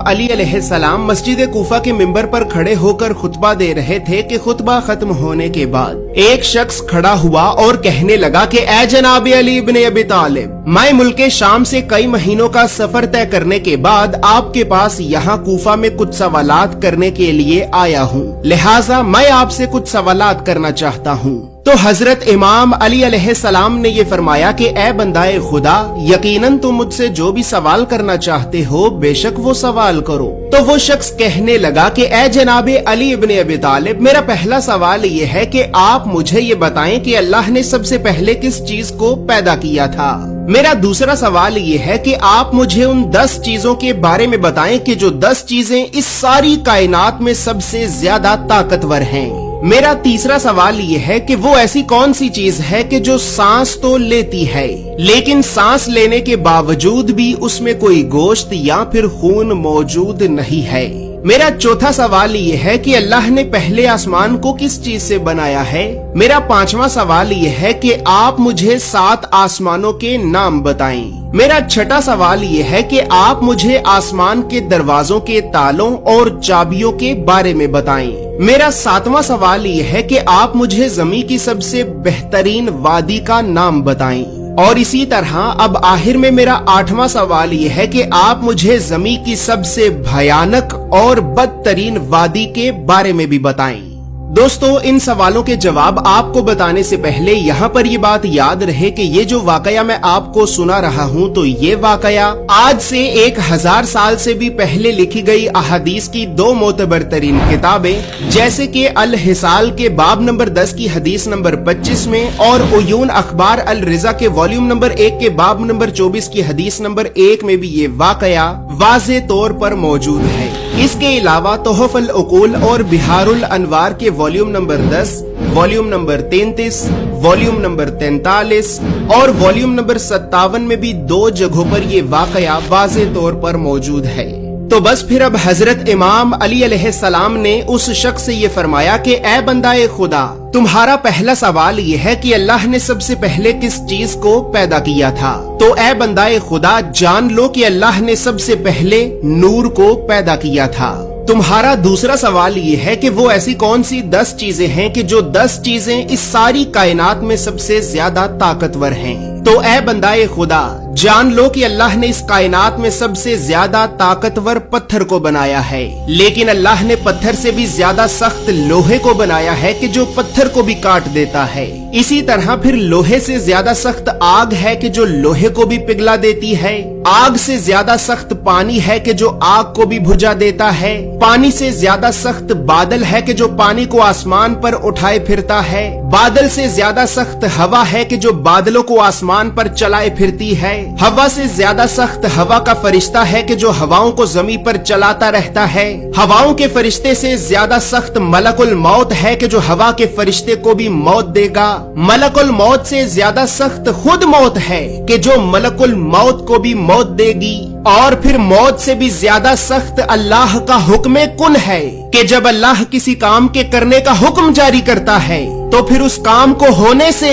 अली अलैहिस्सलाम मस्जिद कूफा के मिंबर पर खड़े होकर खुतबा दे रहे थे कि खुतबा खत्म होने के बाद एक शख्स खड़ा हुआ और कहने लगा कि ऐ जनाब अली इब्न अबी तालिब, मैं मुल्के शाम से कई महीनों का सफर तय करने के बाद आपके पास यहाँ कूफा में कुछ सवालात करने के लिए आया हूँ, लिहाजा मैं आपसे कुछ सवालात करना चाहता हूँ। तो हजरत इमाम अली अलैहिस्सलाम ने ये फरमाया कि ए बंदाए खुदा, यकीनन तुम मुझसे जो भी सवाल करना चाहते हो बेशक वो सवाल करो। तो वो शख्स कहने लगा कि ए जनाबे अली इब्न अबी तालिब, मेरा पहला सवाल ये है कि आप मुझे ये बताएं कि अल्लाह ने सबसे पहले किस चीज को पैदा किया था। मेरा दूसरा सवाल ये है कि आप मुझे उन 10 चीजों के बारे में बताएं कि जो 10 चीजें इस सारी कायनात में सबसे ज्यादा ताकतवर हैं। मेरा तीसरा सवाल ये है कि वो ऐसी कौन सी चीज है कि जो सांस तो लेती है लेकिन सांस लेने के बावजूद भी उसमें कोई गोश्त या फिर खून मौजूद नहीं है। मेरा चौथा सवाल ये है कि अल्लाह ने पहले आसमान को किस चीज से बनाया है। मेरा पांचवा सवाल ये है कि आप मुझे 7 आसमानों के नाम बताएं। मेरा छठा सवाल ये है कि आप मुझे आसमान के दरवाजों के तालों और चाबियों के बारे में बताएं। मेरा 7वां सवाल ये है कि आप मुझे ज़मीन की सबसे बेहतरीन वादी का नाम बताएं। और इसी तरह अब आखिर में मेरा 8वां सवाल ये है कि आप मुझे ज़मीन की सबसे भयानक और बदतरीन वादी के बारे में भी बताएं। दोस्तों, इन सवालों के जवाब आपको बताने से पहले यहाँ पर ये बात याद रहे कि ये जो वाकया मैं आपको सुना रहा हूँ तो ये वाकया आज से 1000 साल से भी पहले लिखी गई अहादीस की 2 मोतबर तरीन किताबें जैसे कि अल हिसाल के बाब नंबर 10 की हदीस नंबर 25 में और उयून अखबार अल रिजा के वॉल्यूम नंबर 1 के बाब नंबर 24 की हदीस नंबर 1 में भी ये वाकया वाज़े तौर पर मौजूद है। इसके अलावा तोहफल उकूल और बिहारुल अनवार के volume number 10, volume number 33, volume number 43 और वॉल्यूम नंबर 57 में भी 2 जगहों पर ये वाकया वाज़े तौर पर मौजूद है। तो बस फिर अब हजरत इमाम अली अलैहिस्सलाम ने उस शख्स से ये फरमाया कि ए बंदाए खुदा, तुम्हारा पहला सवाल ये है कि अल्लाह ने सबसे पहले किस चीज को पैदा किया था। तो ए बंदाए खुदा, जान लो कि अल्लाह ने सबसे पहले नूर को पैदा किया था। तुम्हारा दूसरा सवाल ये है कि वो ऐसी कौन सी 10 चीजें हैं कि जो 10 चीजें इस सारी कायनात में सबसे ज्यादा ताकतवर हैं। तो ए बंदाए खुदा, जान लो कि अल्लाह ने इस कायनात में सबसे ज्यादा ताकतवर पत्थर को बनाया है, लेकिन अल्लाह ने पत्थर से भी ज्यादा सख्त लोहे को बनाया है कि जो पत्थर को भी काट देता है। इसी तरह फिर लोहे से ज्यादा सख्त आग है कि जो लोहे को भी पिघला देती है। आग से ज्यादा सख्त पानी है कि जो आग को भी बुझा देता है। पानी से ज्यादा सख्त बादल है कि जो पानी को आसमान पर उठाए फिरता है। बादल से ज्यादा सख्त हवा है कि जो बादलों को आसमान पर चलाए फिरती है। हवा से ज्यादा सख्त हवा का फरिश्ता है कि जो हवाओं को जमीन पर चलाता रहता है। हवाओं के फरिश्ते से ज्यादा सख्त मलकुल मौत है कि जो हवा के फरिश्ते को भी मौत देगा। मलकुल मौत से ज्यादा सख्त खुद मौत है कि जो मलकुल मौत को भी मौत देगी। और फिर मौत से भी ज्यादा सख्त अल्लाह का हुक्म कुन है कि जब अल्लाह किसी काम के करने का हुक्म जारी करता है तो फिर उस काम को होने से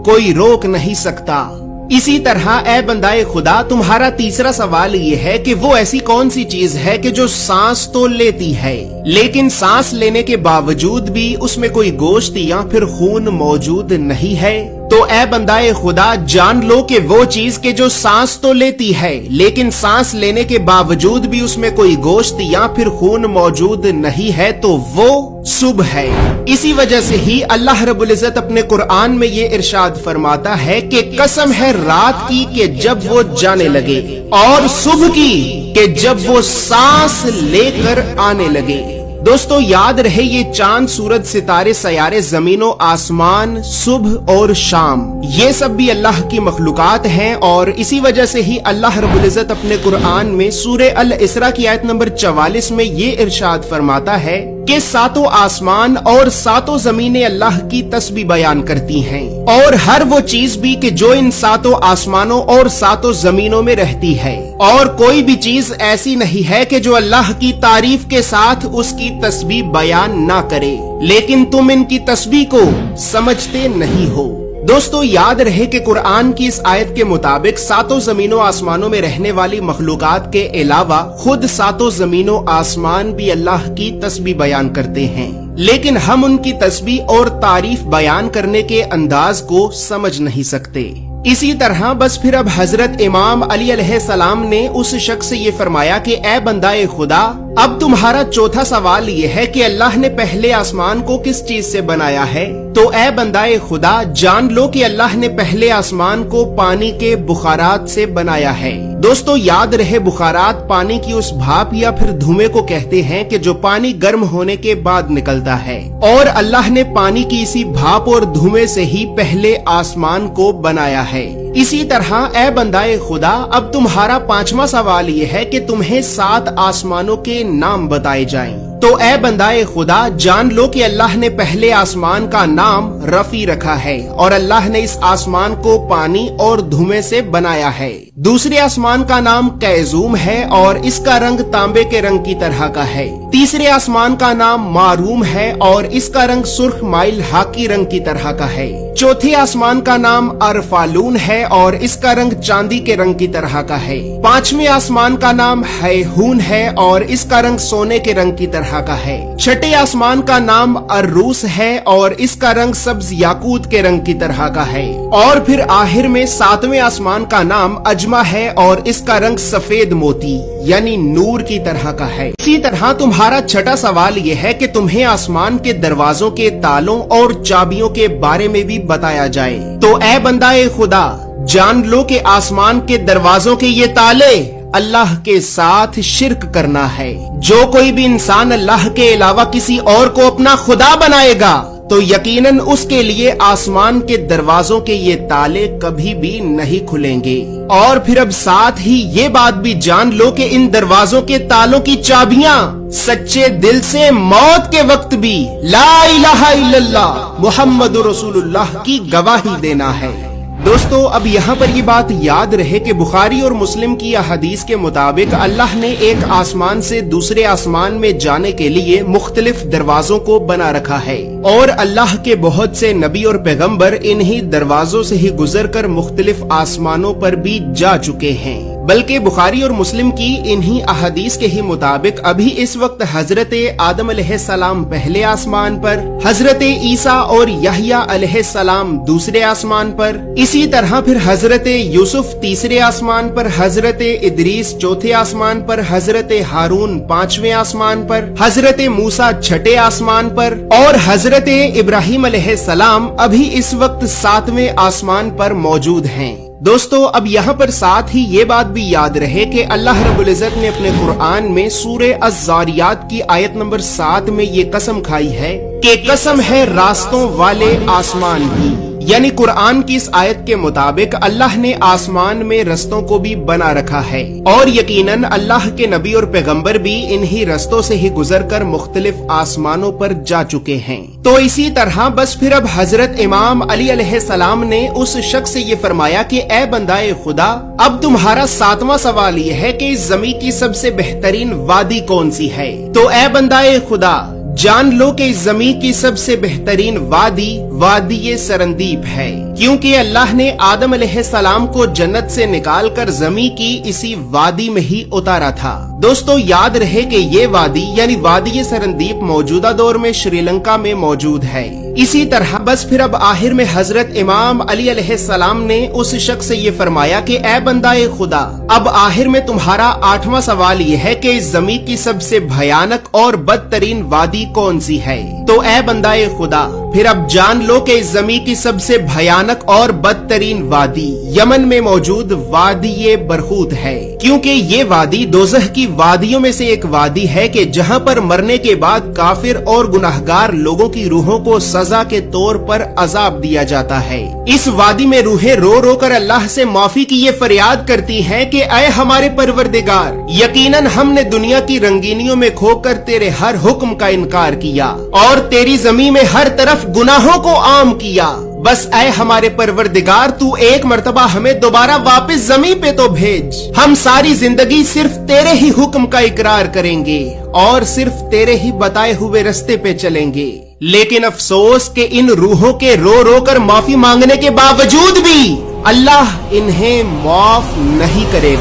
कोई रोक नहीं सकता। इसी तरह ए बंदाए खुदा, तुम्हारा तीसरा सवाल ये है कि वो ऐसी कौन सी चीज है कि जो सांस तो लेती है लेकिन सांस लेने के बावजूद भी उसमें कोई गोश्त या फिर खून मौजूद नहीं है। तो ए बंदाए खुदा, जान लो कि वो चीज के जो सांस तो लेती है लेकिन सांस लेने के बावजूद भी उसमें कोई गोश्त या फिर खून मौजूद नहीं है, तो वो सुबह है। इसी वजह से ही अल्लाह रब्बुल इज्जत अपने कुरान में ये इरशाद फरमाता है कि कसम है रात की कि जब वो जाने लगे और सुबह की कि जब वो सांस लेकर आने लगे। दोस्तों, याद रहे ये चांद, सूरज, सितारे, सयारे, जमीनों, आसमान, सुबह और शाम, ये सब भी अल्लाह की मखलूकात हैं। और इसी वजह से ही अल्लाह रब्बुल इज्जत अपने कुरान में सूरे अल इसरा की आयत नंबर 44 में ये इरशाद फरमाता है कि 7 आसमान और 7 जमीनें अल्लाह की तस्बीह बयान करती हैं और हर वो चीज भी कि जो इन 7 आसमानों और 7 जमीनों में रहती है। और कोई भी चीज ऐसी नहीं है कि जो अल्लाह की तारीफ के साथ उसकी तस्बीह बयान ना करे, लेकिन तुम इनकी तस्बीह को समझते नहीं हो। दोस्तों याद रहे कि कुरान की इस आयत के मुताबिक सातों जमीनों आसमानों में रहने वाली मखलूकात के अलावा खुद सातों जमीनों आसमान भी अल्लाह की तस्बीह बयान करते हैं, लेकिन हम उनकी तस्बीह और तारीफ बयान करने के अंदाज को समझ नहीं सकते। इसी तरह बस फिर अब हजरत इमाम अली अलैहिस्सलाम ने उस शख्स से ये फरमाया कि ए बंदाए खुदा, अब तुम्हारा चौथा सवाल ये है कि अल्लाह ने पहले आसमान को किस चीज से बनाया है। तो ए बंदाए खुदा, जान लो कि अल्लाह ने पहले आसमान को पानी के बुखारात से बनाया है। दोस्तों याद रहे, बुखारात पानी की उस भाप या फिर धुएं को कहते हैं कि जो पानी गर्म होने के बाद निकलता है, और अल्लाह ने पानी की इसी भाप और धुएं से ही पहले आसमान को बनाया है। इसी तरह ए बंदाए खुदा, अब तुम्हारा पांचवा सवाल ये है कि तुम्हें 7 आसमानों के नाम बताए जाएं। तो ए बंदाए खुदा, जान लो कि अल्लाह ने पहले आसमान का नाम रफी रखा है और अल्लाह ने इस आसमान को पानी और धुएं से बनाया है। दूसरे आसमान का नाम कैजूम है और इसका रंग तांबे के रंग की तरह का है। तीसरे आसमान का नाम मारूम है और इसका रंग सुर्ख माइल हाकी रंग की तरह का है। चौथे आसमान का नाम अरफालून है और इसका रंग चांदी के रंग की तरह का है। पांचवें आसमान का नाम हैहून है और इसका रंग सोने के रंग की तरह का है। छठे आसमान का नाम अर्रूस है और इसका रंग सब्ज याकूत के रंग की तरह का है। और फिर आखिर में 7वें आसमान का नाम अजमा है और इसका रंग सफेद मोती यानी नूर की तरह का है। इसी तरह तुम्हारा छठा सवाल ये है कि तुम्हें आसमान के दरवाजों के तालों और चाबियों के बारे में भी बताया जाए। तो ए बंदाए खुदा, जान लो कि आसमान के दरवाजों के ये ताले अल्लाह के साथ शिर्क करना है। जो कोई भी इंसान अल्लाह के अलावा किसी और को अपना खुदा बनाएगा तो यकीनन उसके लिए आसमान के दरवाजों के ये ताले कभी भी नहीं खुलेंगे। और फिर अब साथ ही ये बात भी जान लो कि इन दरवाजों के तालों की चाबियां सच्चे दिल से मौत के वक्त भी ला इलाहा इल्लल्लाह मुहम्मदुर रसूलुल्लाह की गवाही देना है। दोस्तों अब यहाँ पर ये बात याद रहे कि बुखारी और मुस्लिम की हदीस के मुताबिक अल्लाह ने एक आसमान से दूसरे आसमान में जाने के लिए मुख्तलिफ दरवाजों को बना रखा है और अल्लाह के बहुत से नबी और पैगंबर इन्हीं दरवाजों से ही गुजरकर मुख्तलिफ आसमानों पर भी जा चुके हैं। बल्कि बुखारी और मुस्लिम की इन्हीं अहदीस के ही मुताबिक अभी इस वक्त हजरत आदम अलैहिस्सलाम पहले आसमान पर, हजरत ईसा और यहया अलैहिस्सलाम दूसरे आसमान पर, इसी तरह फिर हजरत यूसुफ तीसरे आसमान पर, हजरत इदरीस चौथे आसमान पर, हजरत हारून 5वें आसमान पर, हजरत मूसा 6ठे आसमान पर और हजरत इब्राहिम अलैहिस्सलाम अभी इस वक्त 7वें आसमान पर मौजूद हैं। दोस्तों अब यहाँ पर साथ ही ये बात भी याद रहे कि अल्लाह रब्बुल इज्जत ने अपने कुरान में सूरे अज़-ज़ारियात की आयत नंबर 7 में ये कसम खाई है कि कसम है रास्तों वाले आसमान की। यानी कुरान की इस आयत के मुताबिक अल्लाह ने आसमान में रस्तों को भी बना रखा है और यकीनन अल्लाह के नबी और पैगंबर भी इन्हीं रस्तों से ही गुजरकर मुख्तलिफ आसमानों पर जा चुके हैं। तो इसी तरह बस फिर अब हजरत इमाम अली अलैहिस्सलाम ने उस शख्स से ये फरमाया कि ए बंदाए खुदा, अब तुम्हारा 7वां सवाल ये है कि इस ज़मीन की सबसे बेहतरीन वादी कौन सी है। तो ए बंदाए खुदा, जान लो कि इस ज़मीन की सबसे बेहतरीन वादी सरंदीप है, क्योंकि अल्लाह ने आदम अलैहिस्सलाम को जन्नत से निकालकर ज़मीन की इसी वादी में ही उतारा था। दोस्तों याद रहे कि ये वादी यानी वादी सरंदीप मौजूदा दौर में श्रीलंका में मौजूद है। इसी तरह बस फिर अब आखिर में हजरत इमाम अली अलैहिस्सलाम ने उस शख्स से ये फरमाया कि ए बंदाए खुदा, अब आखिर में तुम्हारा 8वां सवाल ये है कि इस ज़मीन की सबसे भयानक और बदतरीन वादी कौन सी है। तो ए बंदाए खुदा, फिर अब जान लो कि इस ज़मीन की सबसे भयानक और बदतरीन वादी यमन में मौजूद वादी बरहूत है, क्योंकि ये वादी दोज़ख की वादियों में से एक वादी है कि जहाँ पर मरने के बाद काफिर और गुनाहगार लोगों की रूहों को सजा के तौर पर अजाब दिया जाता है। इस वादी में रूहें रो रो कर अल्लाह से माफी की ये फरियाद करती हैं कि ऐ हमारे परवरदिगार, यकीनन हमने दुनिया की रंगीनियों में खोकर तेरे हर हुक्म का इनकार किया और तेरी ज़मीन में हर तरफ गुनाहों को आम किया। बस ऐ हमारे परवरदिगार, तू एक मर्तबा हमें दोबारा वापस ज़मीन पे तो भेज। हम सारी जिंदगी सिर्फ तेरे ही हुक्म का इकरार करेंगे और सिर्फ तेरे ही बताए हुए रास्ते पे चलेंगे। لیکن افسوس کہ ان روحوں کے رو رو کر معافی مانگنے کے باوجود بھی اللہ انہیں معاف نہیں کرے گا.